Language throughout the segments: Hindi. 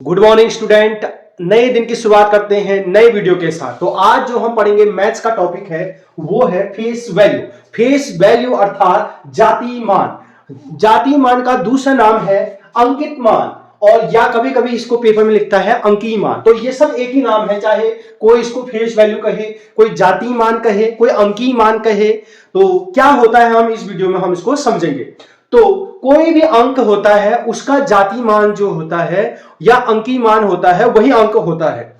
Good morning student. नए दिन की शुरुआत करते हैं नए वीडियो के साथ। तो आज जो हम पढ़ेंगे मैथ्स का टॉपिक है वो है फेस वैल्यू। फेस वैल्यू अर्थात जाति मान। जाति मान का दूसरा नाम है अंकित मान, और या कभी कभी इसको पेपर में लिखता है अंकीय मान। तो ये सब एक ही नाम है, चाहे कोई इसको फेस वैल्यू कहे, कोई जाति मान कहे, कोई अंकीय मान कहे। तो क्या होता है हम इस वीडियो में हम इसको समझेंगे। तो कोई भी अंक होता है उसका जाति मान जो होता है या अंकीय मान होता है वही अंक होता है।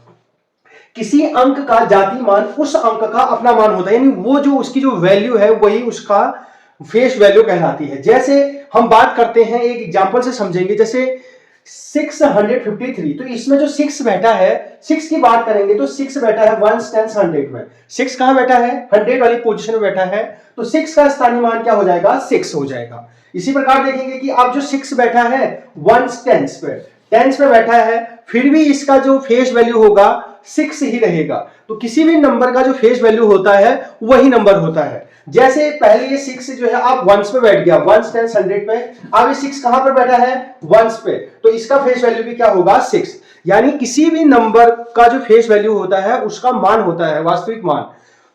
किसी अंक का जाति मान उस अंक का अपना मान होता है, यानी वो जो उसकी जो वैल्यू है वही उसका फेस वैल्यू कहलाती है। जैसे हम बात करते हैं, एक एग्जांपल से समझेंगे। जैसे 653, तो इसमें जो 6 बैठा है, 6 की बात करेंगे तो 6 बैठा है 1 10 100 में। 6 कहां बैठा है? 100 वाली पोजीशन में बैठा है। तो 6 का स्थानीय मान क्या हो जाएगा? 6 हो जाएगा। इसी प्रकार देखेंगे कि अब जो 6 बैठा है 1 10 पे, 10 पे बैठा है, फिर भी इसका जो फेस वैल्यू होगा 6 ही रहेगा। तो किसी भी नंबर का जो फेस वैल्यू होता है वही नंबर होता है। जैसे पहले ये 6 जो है अब 1 पे बैठ गया, 1 10 100 पे। अब ये 6 कहां पर बैठा है? 1 पे, तो इसका फेस वैल्यू भी क्या होगा? 6। यानी किसी भी नंबर का जो फेस वैल्यू होता है उसका मान होता है वास्तविक मान।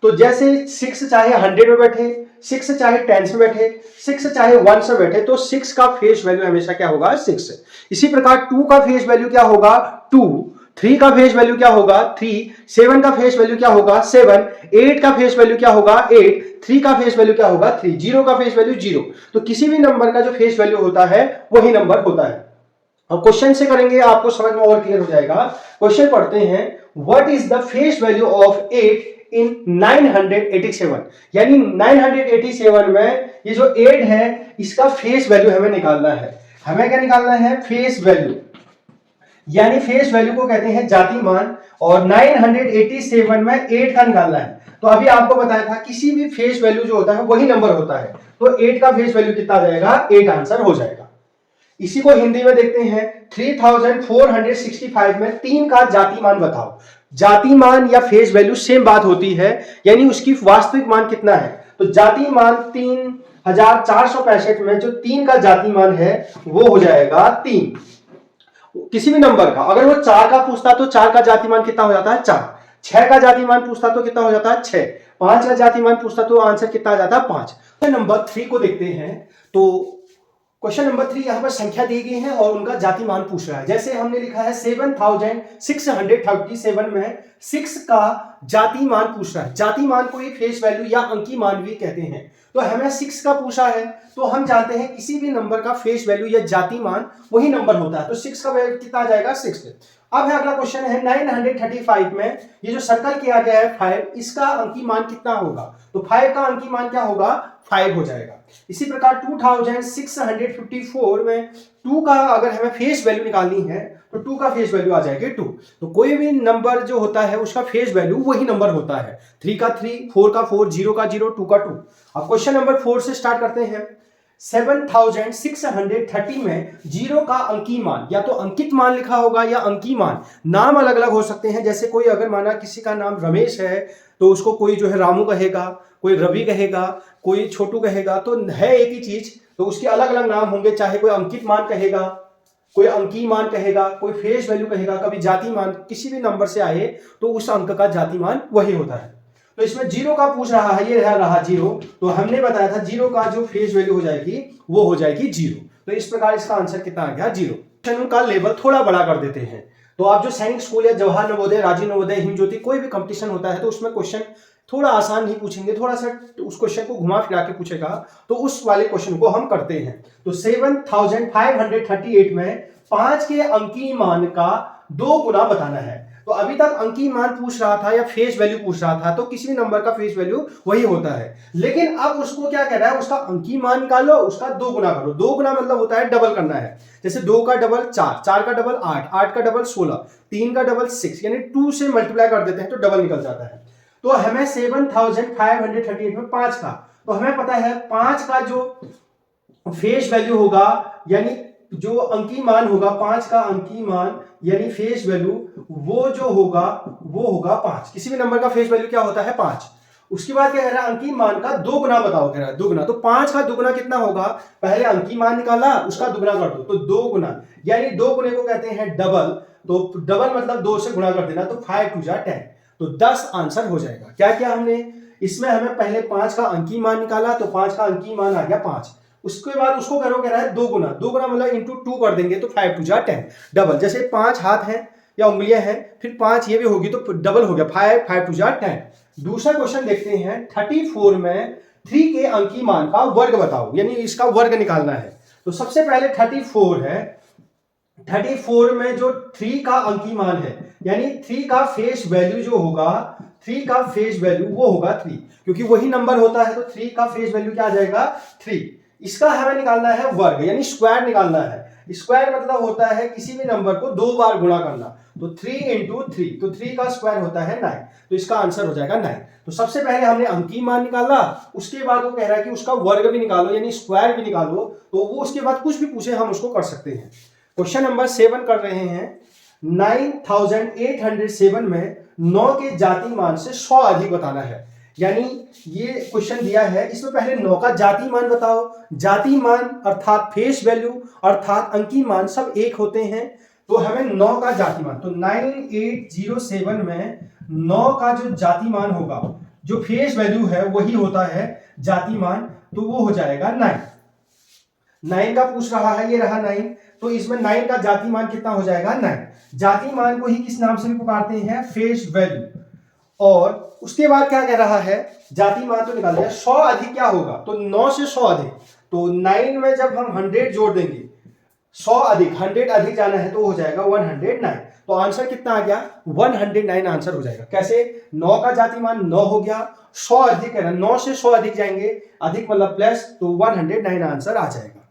तो जैसे 6 चाहे 100 में बैठे, 6 चाहे 10 में बैठे, 6 चाहे 1 से बैठे, तो 6 का फेस वैल्यू हमेशा क्या होगा? 6। इसी प्रकार 2 का फेस वैल्यू क्या होगा? 2। 3 का फेस वैल्यू क्या होगा? 3। 7 का फेस वैल्यू क्या होगा? 7। 8 का फेस वैल्यू क्या होगा? 8। 3 का फेस वैल्यू क्या होगा? 3। 0 का फेस वैल्यू 0। तो किसी भी नंबर का जो फेस वैल्यू होता है वही नंबर होता है। अब क्वेश्चन से करेंगे, आपको समझ में और क्लियर हो जाएगा। क्वेश्चन पढ़ते हैं, what is the face value of 8 इन 987? यानी 987 में ये जो 8 है इसका फेस वैल्यू हमें निकालना है। हमें क्या निकालना है? Face value. यानी फेस वैल्यू को कहते हैं जाति मान, और 987 में 8 का निकालना है। तो अभी आपको बताया था किसी भी फेस वैल्यू जो होता है वही नंबर होता है। तो 8 का फेस वैल्यू कितना आ जाएगा? 8 आंसर हो जाएगा। इसी को हिंदी में देखते हैं, 3465 में 3 का जाति मान बताओ। जाति मान या फेस वैल्यू सेम बात होती है, यानी उसकी वास्तविक मान कितना है। तो जाति मान 3465 में जो 3 का जाति मान है वो हो जाएगा 3। किसी भी नंबर का अगर वो 4 का पूछता तो 4 का जाति मान कितना हो जाता है? 4। 6 का जाति मान पूछता तो कितना हो जाता है? 6। 5 का जाति मान पूछता तो आंसर कितना आ जाता है? 5। नंबर 3 को देखते हैं। तो क्वेश्चन नंबर 3, यहां पर संख्या दी गई है और उनका जाति मान पूछ रहा है। जैसे हमने लिखा है 7637 में 6 का जाति मान पूछ रहा है। जाति मान को ही फेस वैल्यू या अंकीय मान भी कहते हैं। तो हमें 6 का पूछा है, तो हम जानते हैं किसी भी नंबर का फेस वैल्यू या जाति मान वही नंबर होता है। तो 6 का वैल्यू कितना आ जाएगा? 6। अब है अगला क्वेश्चन है 935 में ये जो सर्कल किया गया है 5, इसका अंकीय मान कितना होगा? तो 5 का अंकीय मान क्या होगा? 5 हो जाएगा। इसी प्रकार 2654 में 2 का अगर हमें फेस वैल्यू निकालनी है तो 2 का फेस वैल्यू आ जाएगी 2। तो कोई भी नंबर जो होता है उसका फेस वैल्यू वही नंबर होता है। 3 का 3, 4 का 4, 0 का 0, 2 का 2। अब क्वेश्चन नंबर 4 से स्टार्ट करते हैं। 7630 में 0 का अंकीय मान, या तो अंकित मान लिखा होगा या अंकीय मान। नाम अलग अलग हो सकते हैं। जैसे कोई अगर माना किसी का नाम रमेश है तो उसको कोई जो है रामू कहेगा, कोई रवि कहेगा, कोई छोटू कहेगा। तो है एक ही चीज, तो उसके अलग अलग नाम होंगे। चाहे कोई अंकित मान कहेगा, कोई अंकीय मान कहेगा, कोई फेस वैल्यू कहेगा, कभी जाति मान। किसी भी नंबर से आए तो उस अंक का जाति मान वही होता है। तो इसमें 0 का पूछ रहा है, ये रहा 0। तो हमने बताया था 0 का जो फेस वैल्यू हो जाएगी वो हो जाएगी 0। तो इस प्रकार इसका आंसर कितना आ गया? 0। क्वेश्चन का लेवल थोड़ा बड़ा कर देते हैं। तो आप जो सैनिक स्कूल या जवाहर नवोदय, राजीव नवोदय, हिमज्योति कोई भी कंपटीशन होता है तो उसमें क्वेश्चन थोड़ा आसान नहीं पूछेंगे, थोड़ा सा उस क्वेश्चन को घुमा फिरा के पूछेगा। तो उस वाले क्वेश्चन को हम करते हैं। तो 7538 में 5 के अंकीय मान का 2 गुना बताना है। तो अभी तक अंकीय मान पूछ रहा था या फेस वैल्यू पूछ रहा था, तो किसी भी नंबर का फेस वैल्यू वही होता है। लेकिन अब उसको क्या कह रहा है? उसका अंकीय मान निकालो, उसका 2 गुना करो। 2 गुना मतलब होता है डबल करना है। जैसे 2 का डबल 4, 4 का डबल 8, 8 का डबल 16, 3 का डबल 6, यानी 2 से मल्टीप्लाई कर देते हैं तो डबल निकल जाता है। तो हमें 7538 में 5 का, तो हमें पता है 5 का जो फेस वैल्यू होगा, यानी जो अंकीय मान होगा, 5 का अंकीय मान यानी फेस वैल्यू वो जो होगा वो होगा 5। किसी भी नंबर का फेस वैल्यू क्या होता है? 5। उसके बाद क्या कह रहा है? अंकीय मान का 2 गुना बताओ, कह रहा है 2 गुना। तो 5 का 2 गुना कितना होगा? पहले अंकीय मान निकाला, उसका 2 गुना कर दो, तो 2 गुना, यानी 2 गुने को कहते हैं डबल। तो डबल मतलब 2 से गुणा कर देना, तो 5 2 जा 10, तो 10 आंसर हो जाएगा। क्या किया हमने, इसमें हमें पहले 5 का अंकी मान निकाला, तो 5 का अंकी मान आ गया 5। उसके बाद उसको करो, कह रहा है 2 गुना, 2 गुना मतलब इंटू 2 कर देंगे, तो 5 2 जा 10 डबल। जैसे 5 हाथ हैं या उंगलियां हैं, फिर 5 ये भी होगी तो डबल हो गया 5 5 2 जा 10। दूसरा क्वेश्चन देखते हैं, 34 में 3 के अंकी मान का वर्ग बताओ, यानी इसका वर्ग निकालना है। तो सबसे पहले 34 है, 34 में जो 3 का अंकी मान है, यानी 3 का फेस वैल्यू जो होगा, 3 का फेस वैल्यू वो होगा 3, क्योंकि वही नंबर होता है, तो 3 का फेस वैल्यू क्या आ जाएगा 3। इसका हमें निकालना है वर्ग, यानी स्क्वायर निकालना है। स्क्वायर मतलब होता है किसी भी नंबर को 2 बार गुणा करना, तो 3 इंटू 3, तो 3 का स्क्वायर होता है 9, तो इसका आंसर हो जाएगा 9। तो सबसे पहले हमने अंकी मान निकाला, उसके बाद वो कह रहा है कि उसका वर्ग भी निकालो, यानी स्क्वायर भी निकालो, तो वो उसके बाद कुछ भी पूछे हम उसको कर सकते हैं। क्वेश्चन नंबर 7 कर रहे हैं, 9807 में 9 के जाति मान से 100 अधिक बताना है। यानी ये क्वेश्चन दिया है, इसमें पहले 9 का जाति मान बताओ। जाति मान अर्थात फेस वैल्यू अर्थात अंकी मान सब एक होते हैं, तो हमें 9 का जाति मान, तो 9807 में 9 का जो जाति मान होगा, जो फेस वैल्यू है वही होता है जाति मान, तो वो हो जाएगा 9। 9 का पूछ रहा है, ये रहा 9, तो इसमें 9 का जाति मान कितना हो जाएगा 9। जाति मान को ही किस नाम से भी पुकारते हैं, फेस वैल्यू। और उसके बाद क्या कह रहा है, जाति मान तो निकाल दिया, 100 अधिक क्या होगा, तो 9 से 100 अधिक, तो 9 में जब हम 100 जोड़ देंगे, 100 अधिक 100 अधिक जाना है, तो हो जाएगा 109। तो आंसर कितना आ गया, 109 आंसर हो जाएगा। कैसे, 9 का जाति मान 9 हो गया, 100 अधिक है ना, 9 से 100 अधिक जाएंगे, अधिक मतलब प्लस, तो 109 आंसर आ जाएगा।